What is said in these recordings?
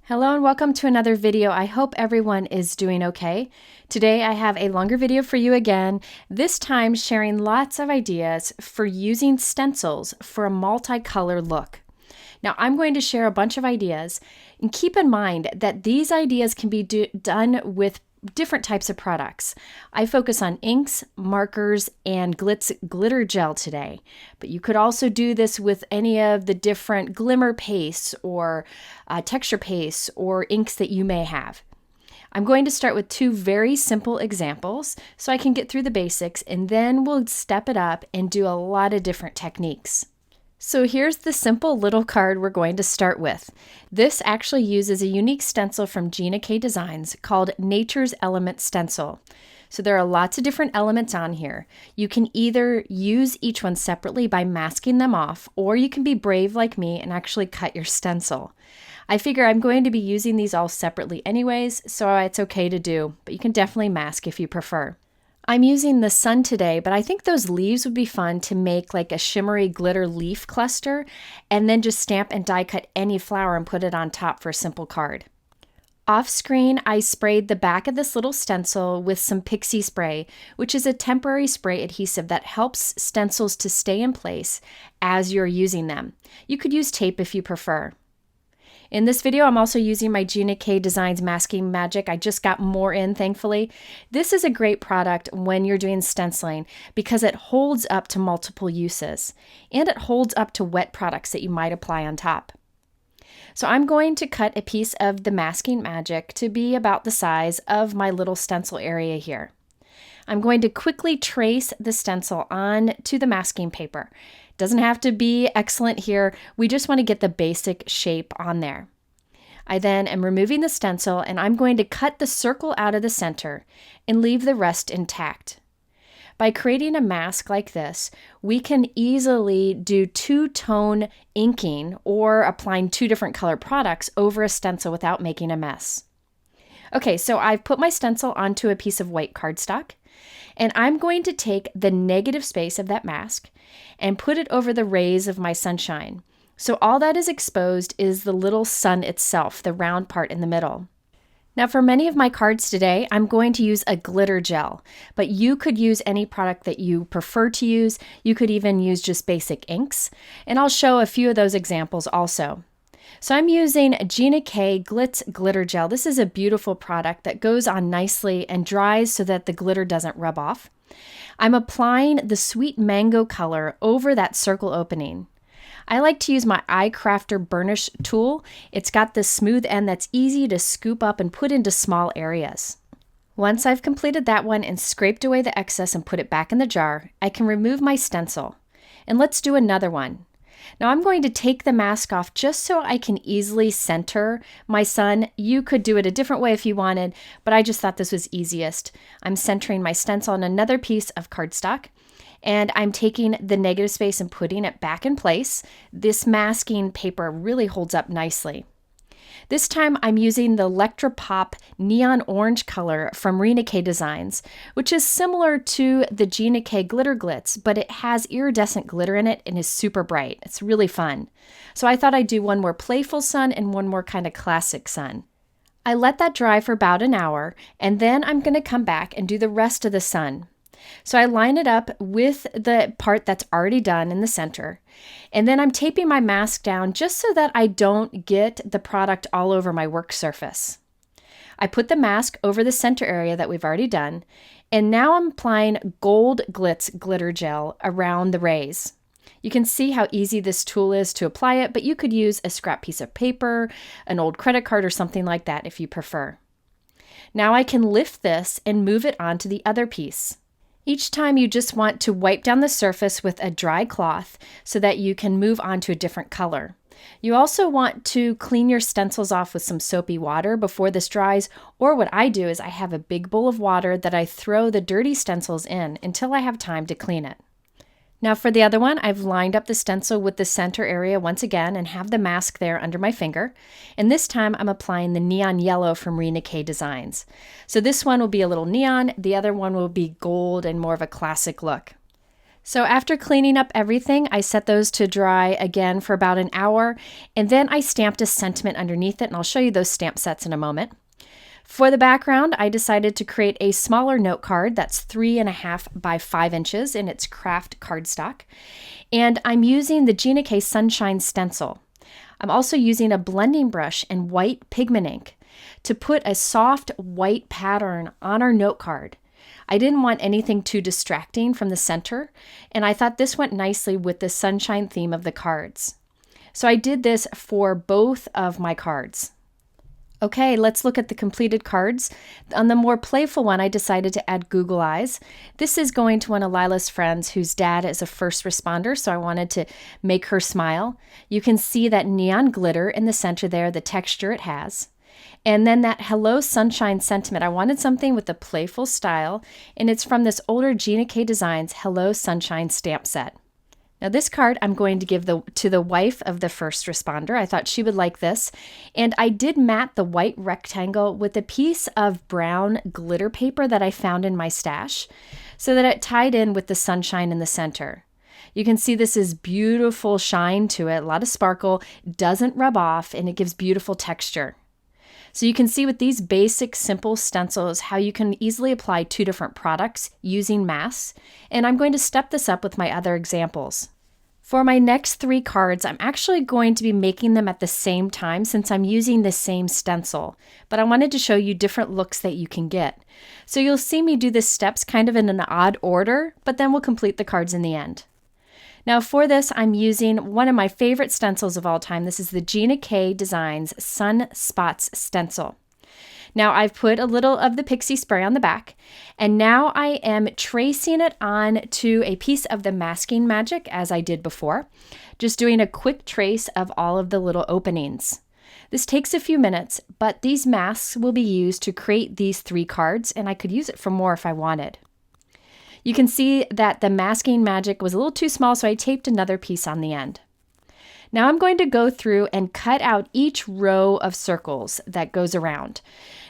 Hello and welcome to another video. I hope everyone is doing okay. Today I have a longer video for you again, this time sharing lots of ideas for using stencils for a multicolor look. Now I'm going to share a bunch of ideas, and keep in mind that these ideas can be done with different types of products. I focus on inks, markers, and Glitz glitter gel today, but you could also do this with any of the different glimmer pastes or texture pastes or inks that you may have. I'm going to start with two very simple examples so I can get through the basics, and then we'll step it up and do a lot of different techniques. So here's the simple little card we're going to start with. This actually uses a unique stencil from Gina K Designs called Nature's Element Stencil. So there are lots of different elements on here. You can either use each one separately by masking them off, or you can be brave like me and actually cut your stencil. I figure I'm going to be using these all separately anyways, so it's okay to do, but you can definitely mask if you prefer. I'm using the sun today, but I think those leaves would be fun to make like a shimmery glitter leaf cluster, and then just stamp and die cut any flower and put it on top for a simple card. Off screen, I sprayed the back of this little stencil with some Pixie spray, which is a temporary spray adhesive that helps stencils to stay in place as you're using them. You could use tape if you prefer. In this video, I'm also using my Gina K Designs Masking Magic. I just got more in, thankfully. This is a great product when you're doing stenciling because it holds up to multiple uses, and it holds up to wet products that you might apply on top. So I'm going to cut a piece of the Masking Magic to be about the size of my little stencil area here. I'm going to quickly trace the stencil onto the masking paper. Doesn't have to be excellent here. We just want to get the basic shape on there. I then am removing the stencil, and I'm going to cut the circle out of the center and leave the rest intact. By creating a mask like this, we can easily do two-tone inking or applying two different color products over a stencil without making a mess. Okay, so I've put my stencil onto a piece of white cardstock, and I'm going to take the negative space of that mask and put it over the rays of my sunshine. So all that is exposed is the little sun itself, the round part in the middle. Now for many of my cards today, I'm going to use a glitter gel, but you could use any product that you prefer to use. You could even use just basic inks, and I'll show a few of those examples also. So I'm using Gina K Glitz Glitter Gel. This is a beautiful product that goes on nicely and dries so that the glitter doesn't rub off. I'm applying the sweet mango color over that circle opening. I like to use my eye crafter Burnisher Tool. It's got this smooth end that's easy to scoop up and put into small areas. Once I've completed that one and scraped away the excess and put it back in the jar, I can remove my stencil. And let's do another one. Now I'm going to take the mask off just so I can easily center my sun. You could do it a different way if you wanted, but I just thought this was easiest. I'm centering my stencil on another piece of cardstock, and I'm taking the negative space and putting it back in place. This masking paper really holds up nicely. This time I'm using the Electra Pop Neon Orange color from Rina K Designs, which is similar to the Gina K Glitter Glitz, but it has iridescent glitter in it and is super bright. It's really fun. So I thought I'd do one more playful sun and one more kind of classic sun. I let that dry for about an hour, and then I'm going to come back and do the rest of the sun. So I line it up with the part that's already done in the center, and then I'm taping my mask down just so that I don't get the product all over my work surface. I put the mask over the center area that we've already done, and now I'm applying gold Glitz glitter gel around the rays. You can see how easy this tool is to apply it, but you could use a scrap piece of paper, an old credit card, or something like that if you prefer. Now I can lift this and move it onto the other piece. Each time you just want to wipe down the surface with a dry cloth so that you can move on to a different color. You also want to clean your stencils off with some soapy water before this dries, or what I do is I have a big bowl of water that I throw the dirty stencils in until I have time to clean it. Now for the other one, I've lined up the stencil with the center area once again and have the mask there under my finger. And this time I'm applying the neon yellow from Gina K Designs. So this one will be a little neon, the other one will be gold and more of a classic look. So after cleaning up everything, I set those to dry again for about an hour, and then I stamped a sentiment underneath it, and I'll show you those stamp sets in a moment. For the background, I decided to create a smaller note card that's 3.5 by 5 inches, and it's craft cardstock. And I'm using the Gina K Sunshine Stencil. I'm also using a blending brush and white pigment ink to put a soft white pattern on our note card. I didn't want anything too distracting from the center, and I thought this went nicely with the sunshine theme of the cards. So I did this for both of my cards. Okay, let's look at the completed cards. On the more playful one, I decided to add Google eyes. This is going to one of Lila's friends whose dad is a first responder, so I wanted to make her smile. You can see that neon glitter in the center there, the texture it has. And then that Hello Sunshine sentiment. I wanted something with a playful style, and it's from this older Gina K Designs Hello Sunshine stamp set. Now this card I'm going to give to the wife of the first responder. I thought she would like this. And I did mat the white rectangle with a piece of brown glitter paper that I found in my stash so that it tied in with the sunshine in the center. You can see this is beautiful shine to it, a lot of sparkle, doesn't rub off, and it gives beautiful texture. So you can see with these basic, simple stencils how you can easily apply 2 different products using masks, and I'm going to step this up with my other examples. For my next 3 cards, I'm actually going to be making them at the same time since I'm using the same stencil, but I wanted to show you different looks that you can get. So you'll see me do the steps kind of in an odd order, but then we'll complete the cards in the end. Now for this, I'm using one of my favorite stencils of all time. This is the Gina K Designs Sun Spots Stencil. Now I've put a little of the Pixie spray on the back, and now I am tracing it on to a piece of the masking magic as I did before, just doing a quick trace of all of the little openings. This takes a few minutes, but these masks will be used to create these 3 cards, and I could use it for more if I wanted. You can see that the masking magic was a little too small, so I taped another piece on the end. Now I'm going to go through and cut out each row of circles that goes around.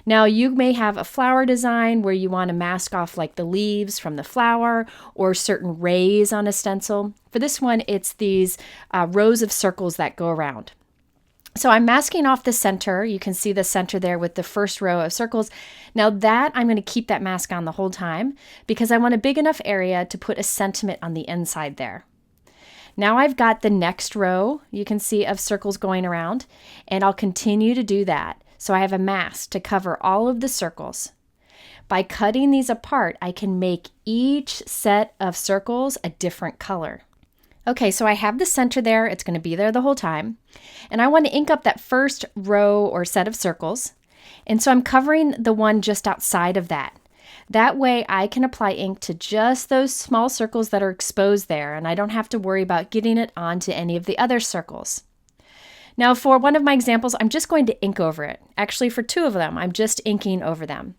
Now you may have a flower design where you want to mask off like the leaves from the flower or certain rays on a stencil. For this one, it's these rows of circles that go around. So I'm masking off the center. You can see the center there with the first row of circles. Now that I'm going to keep that mask on the whole time because I want a big enough area to put a sentiment on the inside there. Now I've got the next row, you can see, of circles going around, and I'll continue to do that. So I have a mask to cover all of the circles. By cutting these apart, I can make each set of circles a different color. Okay, so I have the center there. It's going to be there the whole time. And I want to ink up that first row or set of circles. And so I'm covering the one just outside of that. That way I can apply ink to just those small circles that are exposed there, and I don't have to worry about getting it onto any of the other circles. Now for one of my examples, I'm just going to ink over it. Actually, for 2 of them, I'm just inking over them.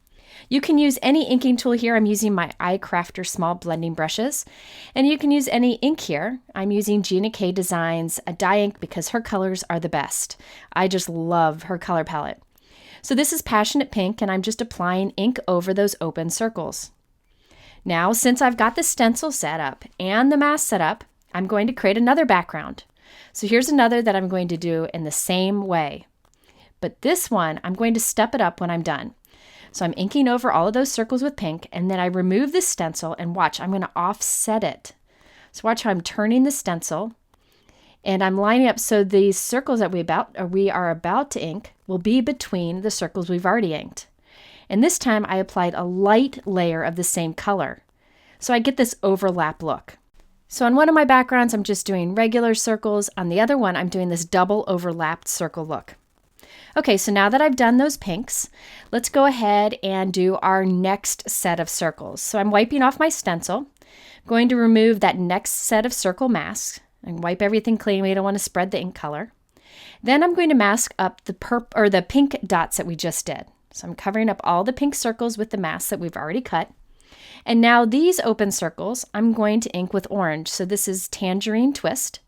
You can use any inking tool here. I'm using my iCrafter small blending brushes, and you can use any ink here. I'm using Gina K Designs Die Ink because her colors are the best. I just love her color palette. So this is Passionate Pink, and I'm just applying ink over those open circles. Now, since I've got the stencil set up and the mask set up, I'm going to create another background. So here's another that I'm going to do in the same way. But this one, I'm going to step it up when I'm done. So I'm inking over all of those circles with pink, and then I remove the stencil, and watch, I'm going to offset it. So watch how I'm turning the stencil, and I'm lining up so these circles that we are about to ink will be between the circles we've already inked. And this time I applied a light layer of the same color. So I get this overlap look. So on one of my backgrounds, I'm just doing regular circles. On the other one, I'm doing this double overlapped circle look. Okay, so now that I've done those pinks, let's go ahead and do our next set of circles. So I'm wiping off my stencil. I'm going to remove that next set of circle masks and wipe everything clean. We don't want to spread the ink color. Then I'm going to mask up the pink dots that we just did. So I'm covering up all the pink circles with the mask that we've already cut. And now these open circles, I'm going to ink with orange. So this is Tangerine Twist.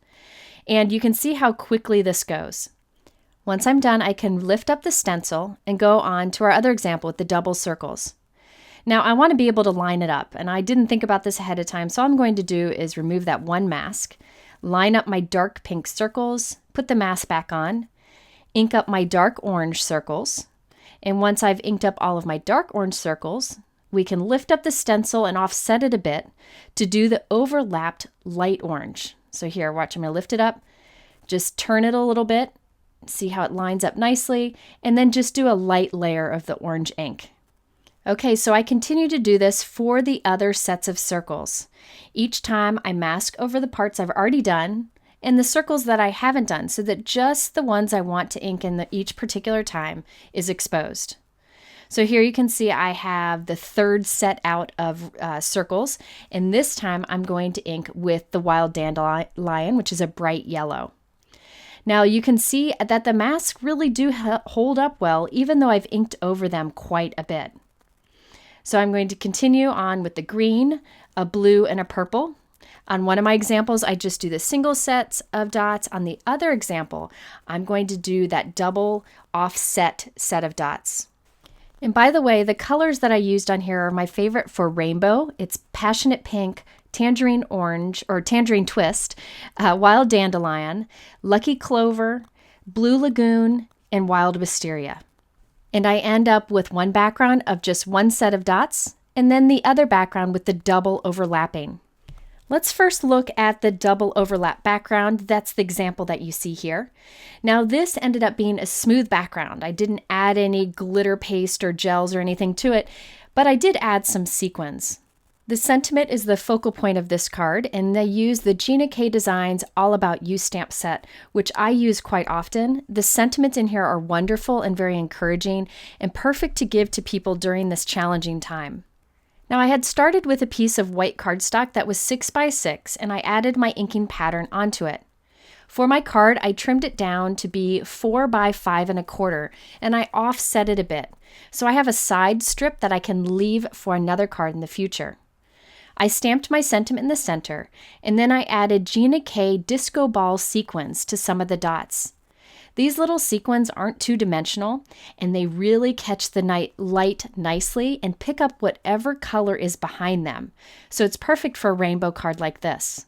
And you can see how quickly this goes. Once I'm done, I can lift up the stencil and go on to our other example with the double circles. Now I want to be able to line it up, and I didn't think about this ahead of time, so all I'm going to do is remove that one mask, line up my dark pink circles, put the mask back on, ink up my dark orange circles, and once I've inked up all of my dark orange circles, we can lift up the stencil and offset it a bit to do the overlapped light orange. So here, watch, I'm going to lift it up, just turn it a little bit, see how it lines up nicely, and then just do a light layer of the orange ink. Okay, so I continue to do this for the other sets of circles. Each time I mask over the parts I've already done and the circles that I haven't done so that just the ones I want to ink in each particular time is exposed. So here you can see I have the third set out of circles, and this time I'm going to ink with the Wild Dandelion, which is a bright yellow. Now you can see that the masks really do hold up well, even though I've inked over them quite a bit. So I'm going to continue on with the green, a blue, and a purple. On one of my examples, I just do the single sets of dots. On the other example, I'm going to do that double offset set of dots. And by the way, the colors that I used on here are my favorite for rainbow. It's Passionate Pink, Tangerine Orange, or Tangerine Twist, Wild Dandelion, Lucky Clover, Blue Lagoon, and Wild Wisteria. And I end up with one background of just one set of dots, and then the other background with the double overlapping. Let's first look at the double overlap background. That's the example that you see here. Now this ended up being a smooth background. I didn't add any glitter paste or gels or anything to it, but I did add some sequins. The sentiment is the focal point of this card, and they use the Gina K Designs All About You stamp set, which I use quite often. The sentiments in here are wonderful and very encouraging and perfect to give to people during this challenging time. Now I had started with a piece of white cardstock that was 6 by 6, and I added my inking pattern onto it. For my card, I trimmed it down to be 4 by 5 1/4, and I offset it a bit. So I have a side strip that I can leave for another card in the future. I stamped my sentiment in the center, and then I added Gina K disco ball sequins to some of the dots. These little sequins aren't two-dimensional, and they really catch the light nicely and pick up whatever color is behind them. So it's perfect for a rainbow card like this.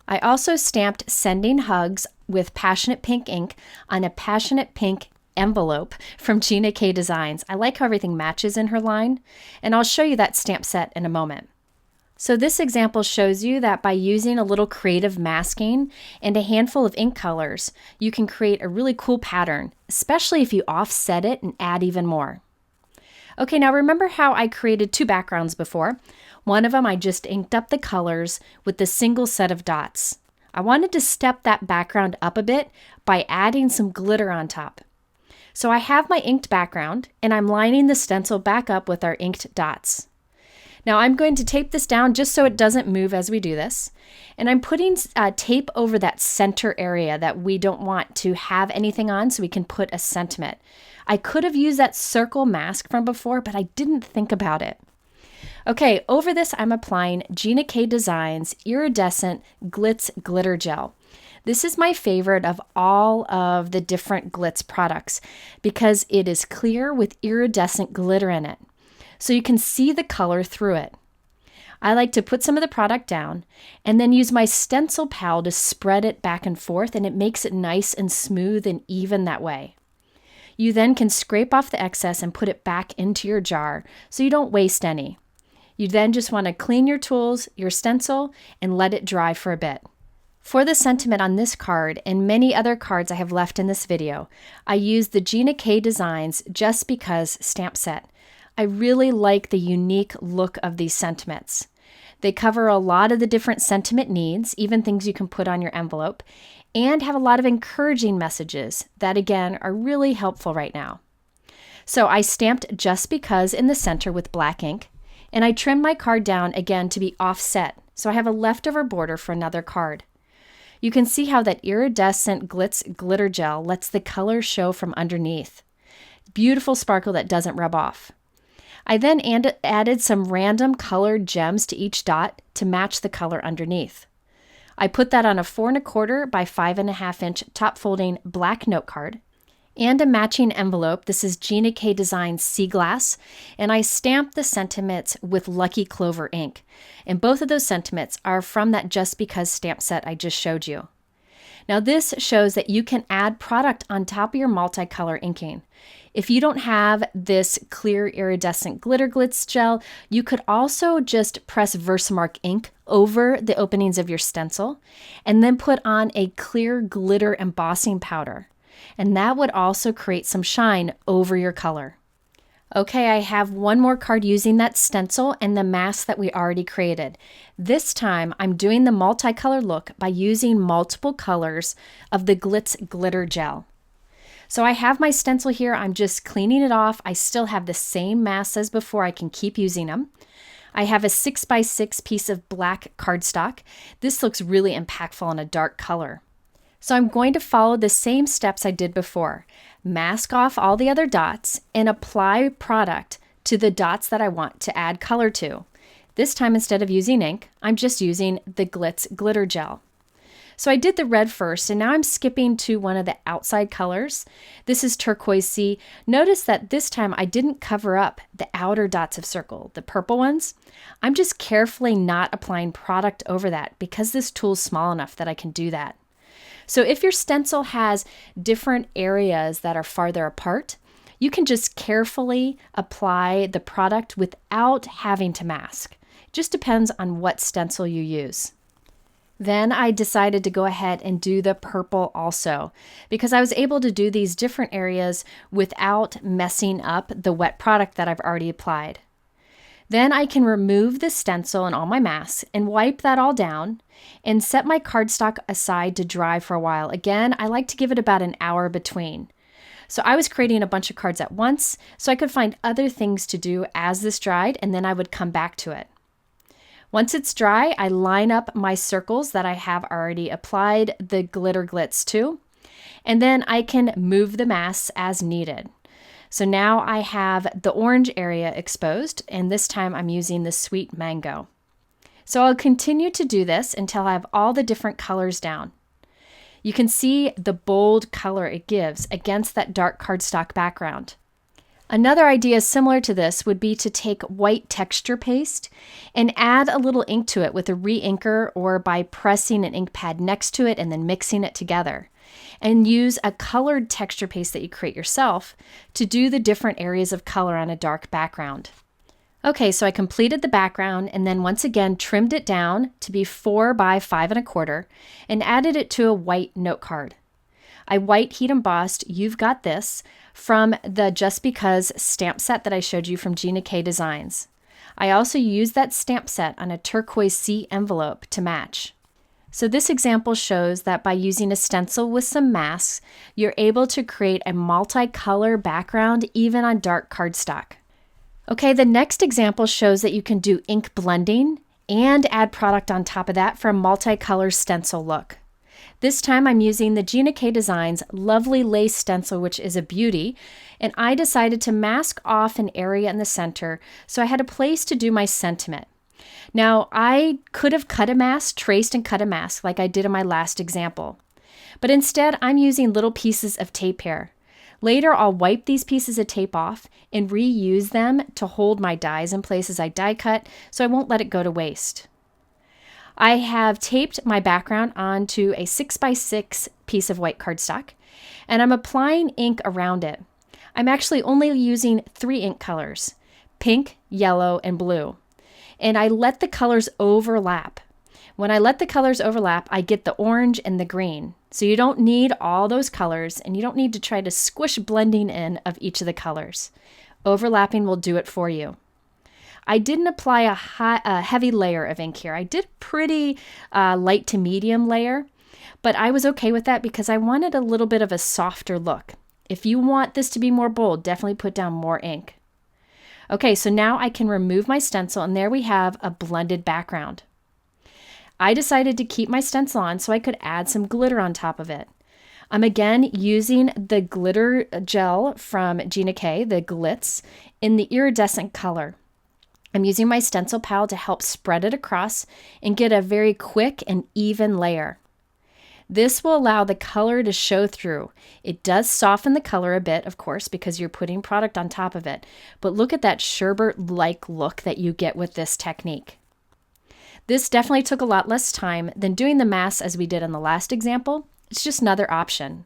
I also stamped Sending Hugs with Passionate Pink ink on a Passionate Pink envelope from Gina K Designs. I like how everything matches in her line, and I'll show you that stamp set in a moment. So this example shows you that by using a little creative masking and a handful of ink colors, you can create a really cool pattern, especially if you offset it and add even more. Okay, now remember how I created two backgrounds before? One of them I just inked up the colors with the single set of dots. I wanted to step that background up a bit by adding some glitter on top. So I have my inked background, and I'm lining the stencil back up with our inked dots. Now I'm going to tape this down just so it doesn't move as we do this. And I'm putting tape over that center area that we don't want to have anything on, so we can put a sentiment. I could have used that circle mask from before, but I didn't think about it. Okay, over this I'm applying Gina K Designs Iridescent Glitz Glitter Gel. This is my favorite of all of the different Glitz products because it is clear with iridescent glitter in it, so you can see the color through it. I like to put some of the product down and then use my stencil pal to spread it back and forth, and it makes it nice and smooth and even that way. You then can scrape off the excess and put it back into your jar so you don't waste any. You then just want to clean your tools, your stencil, and let it dry for a bit. For the sentiment on this card and many other cards I have left in this video, I used the Gina K Designs Just Because stamp set. I really like the unique look of these sentiments. They cover a lot of the different sentiment needs, even things you can put on your envelope, and have a lot of encouraging messages that, again, are really helpful right now. So I stamped Just Because in the center with black ink, and I trimmed my card down again to be offset, so I have a leftover border for another card. You can see how that iridescent Glitz glitter gel lets the color show from underneath. Beautiful sparkle that doesn't rub off. I then added some random colored gems to each dot to match the color underneath. I put that on a 4 1/4 by 5 1/2 inch top folding black note card, and a matching envelope. This is Gina K Designs Sea Glass, and I stamped the sentiments with Lucky Clover ink. And both of those sentiments are from that Just Because stamp set I just showed you. Now this shows that you can add product on top of your multicolor inking. If you don't have this clear iridescent glitter glitz gel, you could also just press Versamark ink over the openings of your stencil and then put on a clear glitter embossing powder. And that would also create some shine over your color. Okay, I have one more card using that stencil and the mask that we already created. This time I'm doing the multicolor look by using multiple colors of the Glitz glitter gel. So I have my stencil here, I'm just cleaning it off. I still have the same masks as before, I can keep using them. I have a 6x6 piece of black cardstock. This looks really impactful in a dark color. So I'm going to follow the same steps I did before. Mask off all the other dots and apply product to the dots that I want to add color to. This time, instead of using ink, I'm just using the Glitz glitter gel. So I did the red first, and now I'm skipping to one of the outside colors. This is Turquoise Sea. Notice that this time I didn't cover up the outer dots of circle, the purple ones. I'm just carefully not applying product over that because this tool is small enough that I can do that. So if your stencil has different areas that are farther apart, you can just carefully apply the product without having to mask. It just depends on what stencil you use. Then I decided to go ahead and do the purple also because I was able to do these different areas without messing up the wet product that I've already applied. Then I can remove the stencil and all my masks and wipe that all down and set my cardstock aside to dry for a while. Again, I like to give it about an hour between. So I was creating a bunch of cards at once so I could find other things to do as this dried, and then I would come back to it. Once it's dry, I line up my circles that I have already applied the glitter glitz to, and then I can move the masks as needed. So now I have the orange area exposed, and this time I'm using the sweet mango. So I'll continue to do this until I have all the different colors down. You can see the bold color it gives against that dark cardstock background. Another idea similar to this would be to take white texture paste and add a little ink to it with a re-inker or by pressing an ink pad next to it and then mixing it together. And use a colored texture paste that you create yourself to do the different areas of color on a dark background. Okay, so I completed the background and then once again trimmed it down to be 4 by 5 1/4 and added it to a white note card. I white heat embossed You've Got This from the Just Because stamp set that I showed you from Gina K Designs. I also used that stamp set on a Turquoise Sea envelope to match. So this example shows that by using a stencil with some masks, you're able to create a multicolor background even on dark cardstock. Okay, the next example shows that you can do ink blending and add product on top of that for a multicolor stencil look. This time I'm using the Gina K Designs Lovely Lace Stencil, which is a beauty, and I decided to mask off an area in the center so I had a place to do my sentiment. Now, I could have cut a mask, traced and cut a mask like I did in my last example, but instead I'm using little pieces of tape here. Later, I'll wipe these pieces of tape off and reuse them to hold my dies in place as I die cut so I won't let it go to waste. I have taped my background onto a 6x6 piece of white cardstock, and I'm applying ink around it. I'm actually only using 3 ink colors, pink, yellow, and blue. And I let the colors overlap. When I let the colors overlap, I get the orange and the green. So you don't need all those colors, and you don't need to try to squish blending in of each of the colors. Overlapping will do it for you. I didn't apply a heavy layer of ink here. I did pretty light to medium layer, but I was okay with that because I wanted a little bit of a softer look. If you want this to be more bold, definitely put down more ink. Okay, so now I can remove my stencil, and there we have a blended background. I decided to keep my stencil on so I could add some glitter on top of it. I'm again using the glitter gel from Gina K, the Glitz, in the iridescent color. I'm using my stencil pal to help spread it across and get a very quick and even layer. This will allow the color to show through. It does soften the color a bit, of course, because you're putting product on top of it. But look at that sherbet-like look that you get with this technique. This definitely took a lot less time than doing the mass as we did in the last example. It's just another option.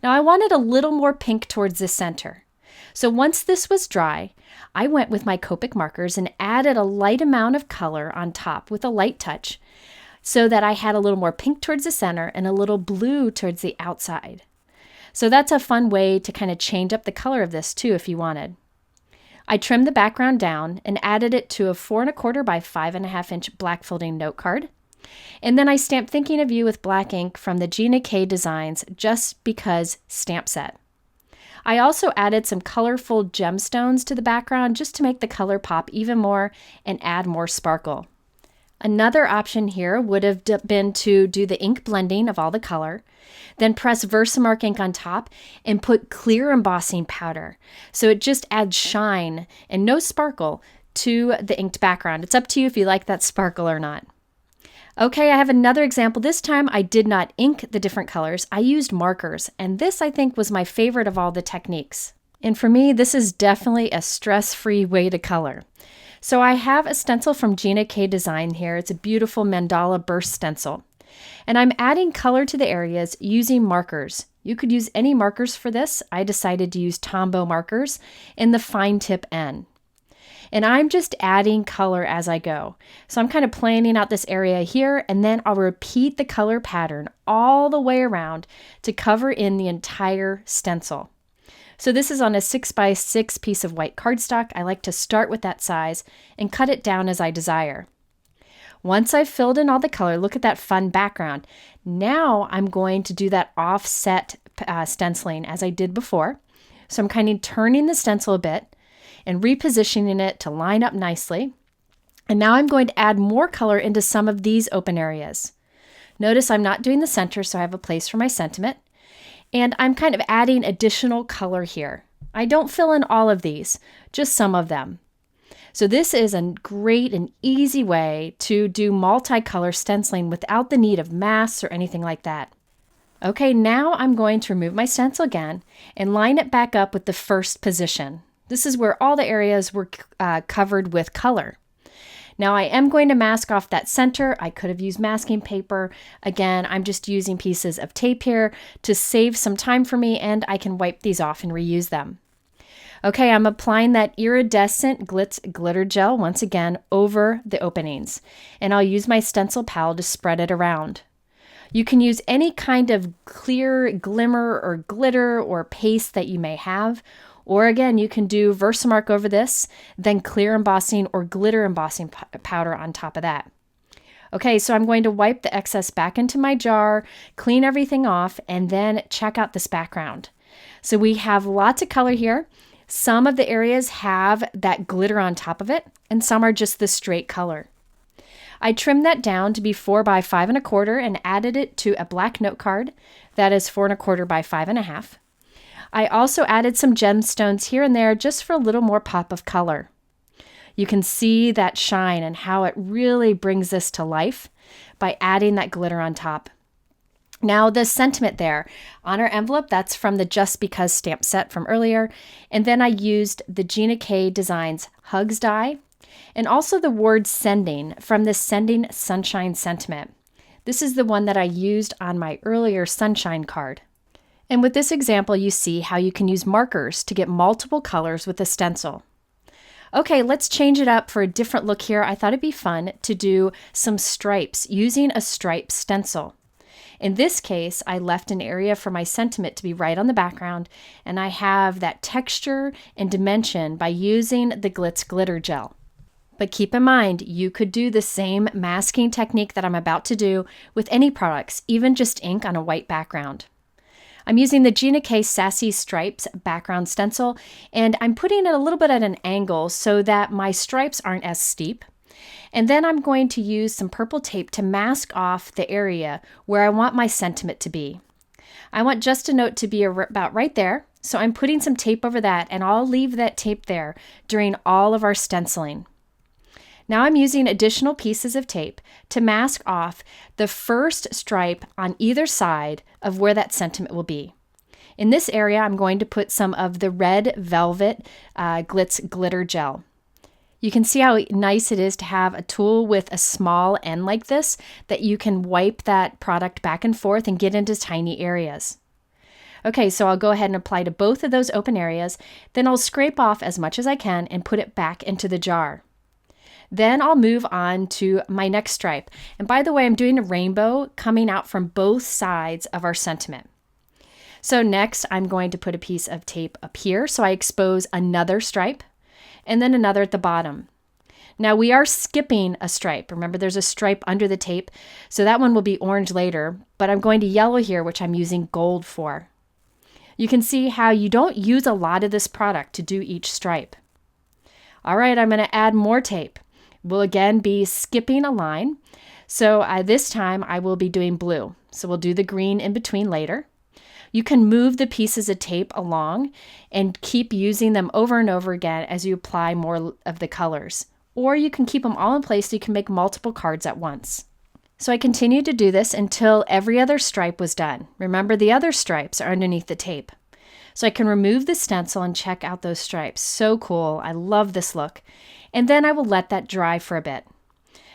Now I wanted a little more pink towards the center. So once this was dry, I went with my Copic markers and added a light amount of color on top with a light touch so that I had a little more pink towards the center and a little blue towards the outside. So that's a fun way to kind of change up the color of this too if you wanted. I trimmed the background down and added it to a 4 1/4 by 5.5 inch black folding note card. And then I stamped Thinking of You with black ink from the Gina K Designs Just Because stamp set. I also added some colorful gemstones to the background just to make the color pop even more and add more sparkle. Another option here would have been to do the ink blending of all the color, then press Versamark ink on top and put clear embossing powder. So it just adds shine and no sparkle to the inked background. It's up to you if you like that sparkle or not. Okay, I have another example. This time I did not ink the different colors. I used markers, and this I think was my favorite of all the techniques. And for me, this is definitely a stress-free way to color. So I have a stencil from Gina K Design here. It's a beautiful mandala burst stencil. And I'm adding color to the areas using markers. You could use any markers for this. I decided to use Tombow markers in the fine tip N. And I'm just adding color as I go. So I'm kind of planning out this area here, and then I'll repeat the color pattern all the way around to cover in the entire stencil. So this is on a 6x6 piece of white cardstock. I like to start with that size and cut it down as I desire. Once I've filled in all the color, look at that fun background. Now I'm going to do that offset stenciling as I did before. So I'm kind of turning the stencil a bit and repositioning it to line up nicely. And now I'm going to add more color into some of these open areas. Notice I'm not doing the center, so I have a place for my sentiment. And I'm kind of adding additional color here. I don't fill in all of these, just some of them. So this is a great and easy way to do multicolor stenciling without the need of masks or anything like that. Okay, now I'm going to remove my stencil again and line it back up with the first position. This is where all the areas were covered with color. Now I am going to mask off that center. I could have used masking paper. Again, I'm just using pieces of tape here to save some time for me, and I can wipe these off and reuse them. Okay, I'm applying that Iridescent Glitz glitter gel once again over the openings, and I'll use my stencil pal to spread it around. You can use any kind of clear glimmer or glitter or paste that you may have. Or again, you can do Versamark over this, then clear embossing or glitter embossing powder on top of that. Okay, so I'm going to wipe the excess back into my jar, clean everything off, and then check out this background. So we have lots of color here. Some of the areas have that glitter on top of it, and some are just the straight color. I trimmed that down to be 4 by 5 1/4 and added it to a black note card that is 4 1/4 by 5 1/2. I also added some gemstones here and there just for a little more pop of color. You can see that shine and how it really brings this to life by adding that glitter on top. Now the sentiment there on our envelope, that's from the Just Because stamp set from earlier. And then I used the Gina K Designs Hugs Die and also the word sending from the Sending Sunshine sentiment. This is the one that I used on my earlier sunshine card. And with this example, you see how you can use markers to get multiple colors with a stencil. Okay, let's change it up for a different look here. I thought it'd be fun to do some stripes using a stripe stencil. In this case, I left an area for my sentiment to be right on the background, and I have that texture and dimension by using the Glitz glitter gel. But keep in mind, you could do the same masking technique that I'm about to do with any products, even just ink on a white background. I'm using the Gina K Sassy Stripes background stencil, and I'm putting it a little bit at an angle so that my stripes aren't as steep. And then I'm going to use some purple tape to mask off the area where I want my sentiment to be. I want just a note to be about right there, so I'm putting some tape over that, and I'll leave that tape there during all of our stenciling. Now I'm using additional pieces of tape to mask off the first stripe on either side of where that sentiment will be. In this area, I'm going to put some of the red velvet Glitz glitter gel. You can see how nice it is to have a tool with a small end like this that you can wipe that product back and forth and get into tiny areas. Okay, so I'll go ahead and apply to both of those open areas. Then I'll scrape off as much as I can and put it back into the jar. Then I'll move on to my next stripe. And by the way, I'm doing a rainbow coming out from both sides of our sentiment. So next, I'm going to put a piece of tape up here so I expose another stripe and then another at the bottom. Now we are skipping a stripe. Remember, there's a stripe under the tape, so that one will be orange later, but I'm going to yellow here, which I'm using gold for. You can see how you don't use a lot of this product to do each stripe. All right, I'm going to add more tape. We'll again be skipping a line. So this time I will be doing blue. So we'll do the green in between later. You can move the pieces of tape along and keep using them over and over again as you apply more of the colors. Or you can keep them all in place so you can make multiple cards at once. So I continued to do this until every other stripe was done. Remember, the other stripes are underneath the tape. So I can remove the stencil and check out those stripes. So cool. I love this look. And then I will let that dry for a bit.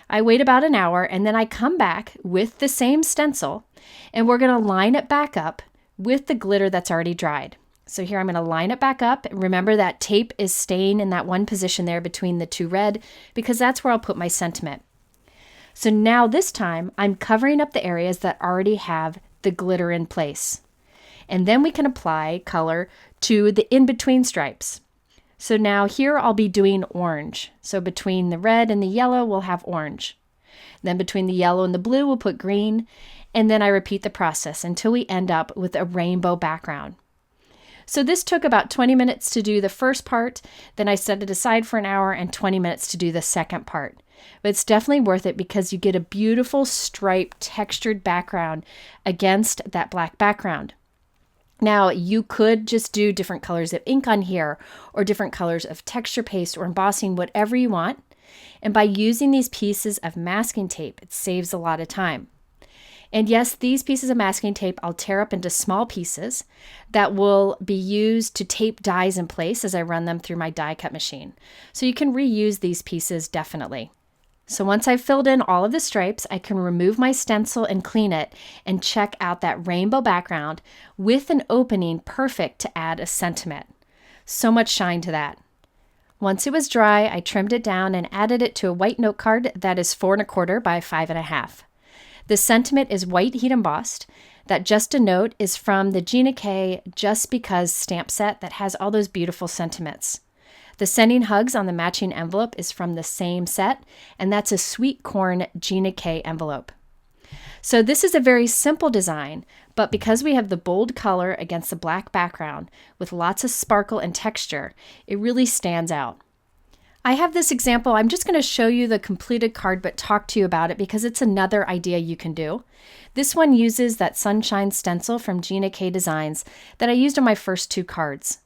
I wait about an hour and then I come back with the same stencil and we're going to line it back up with the glitter that's already dried. So here I'm going to line it back up. Remember that tape is staying in that one position there between the two red because that's where I'll put my sentiment. So now this time I'm covering up the areas that already have the glitter in place. And then we can apply color to the in-between stripes. So now here I'll be doing orange. So between the red and the yellow, we'll have orange. Then between the yellow and the blue, we'll put green. And then I repeat the process until we end up with a rainbow background. So this took about 20 minutes to do the first part. Then I set it aside for an hour and 20 minutes to do the second part. But it's definitely worth it because you get a beautiful striped textured background against that black background. Now, you could just do different colors of ink on here or different colors of texture paste or embossing, whatever you want. And by using these pieces of masking tape, it saves a lot of time. And yes, these pieces of masking tape I'll tear up into small pieces that will be used to tape dies in place as I run them through my die cut machine. So you can reuse these pieces definitely. So once I've filled in all of the stripes, I can remove my stencil and clean it and check out that rainbow background with an opening perfect to add a sentiment. So much shine to that. Once it was dry, I trimmed it down and added it to a white note card that is 4 1/4 by 5 1/2. The sentiment is white heat embossed. That Just a Note is from the Gina K Just Because stamp set that has all those beautiful sentiments. The Sending Hugs on the matching envelope is from the same set, and that's a Sweet Corn Gina K envelope. So this is a very simple design, but because we have the bold color against the black background with lots of sparkle and texture, it really stands out. I have this example. I'm just going to show you the completed card, but talk to you about it because it's another idea you can do. This one uses that Sunshine stencil from Gina K Designs that I used on my first 2 cards.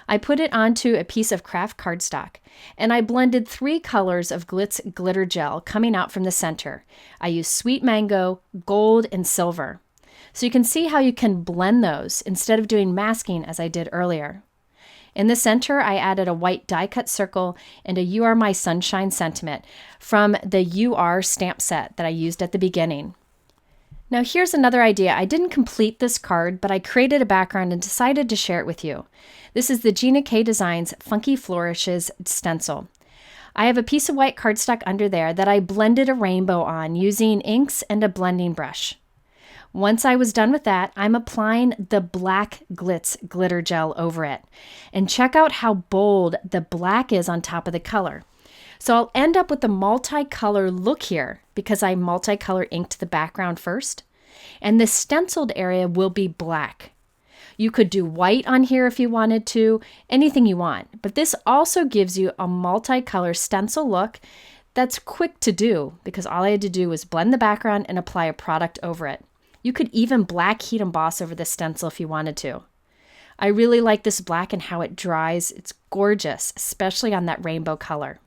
I put it onto a piece of craft cardstock, and I blended 3 colors of Glitz glitter gel coming out from the center. I used sweet mango, gold, and silver. So you can see how you can blend those instead of doing masking as I did earlier. In the center, I added a white die cut circle and a You Are My Sunshine sentiment from the You Are stamp set that I used at the beginning. Now here's another idea. I didn't complete this card, but I created a background and decided to share it with you. This is the Gina K Designs Funky Flourishes stencil. I have a piece of white cardstock under there that I blended a rainbow on using inks and a blending brush. Once I was done with that, I'm applying the black Glitz glitter gel over it. And check out how bold the black is on top of the color. So I'll end up with the multicolor look here because I multicolor inked the background first. And the stenciled area will be black. You could do white on here if you wanted to, anything you want. But this also gives you a multicolor stencil look that's quick to do because all I had to do was blend the background and apply a product over it. You could even black heat emboss over the stencil if you wanted to. I really like this black and how it dries. It's gorgeous, especially on that rainbow color.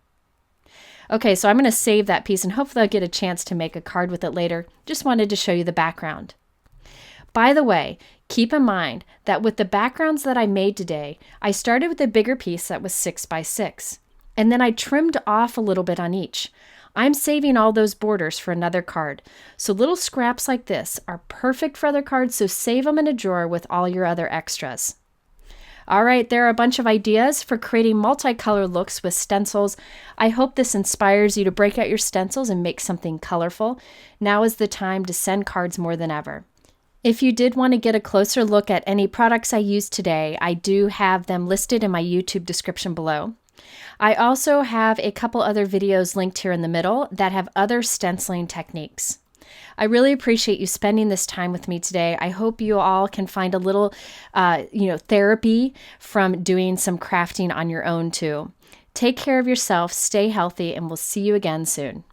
Okay, so I'm going to save that piece and hopefully I'll get a chance to make a card with it later. Just wanted to show you the background. By the way, keep in mind that with the backgrounds that I made today, I started with a bigger piece that was 6 by 6, and then I trimmed off a little bit on each. I'm saving all those borders for another card. So little scraps like this are perfect for other cards, so save them in a drawer with all your other extras. All right, there are a bunch of ideas for creating multicolor looks with stencils. I hope this inspires you to break out your stencils and make something colorful. Now is the time to send cards more than ever. If you did want to get a closer look at any products I used today, I do have them listed in my YouTube description below. I also have a couple other videos linked here in the middle that have other stenciling techniques. I really appreciate you spending this time with me today. I hope you all can find a little, therapy from doing some crafting on your own too. Take care of yourself, stay healthy, and we'll see you again soon.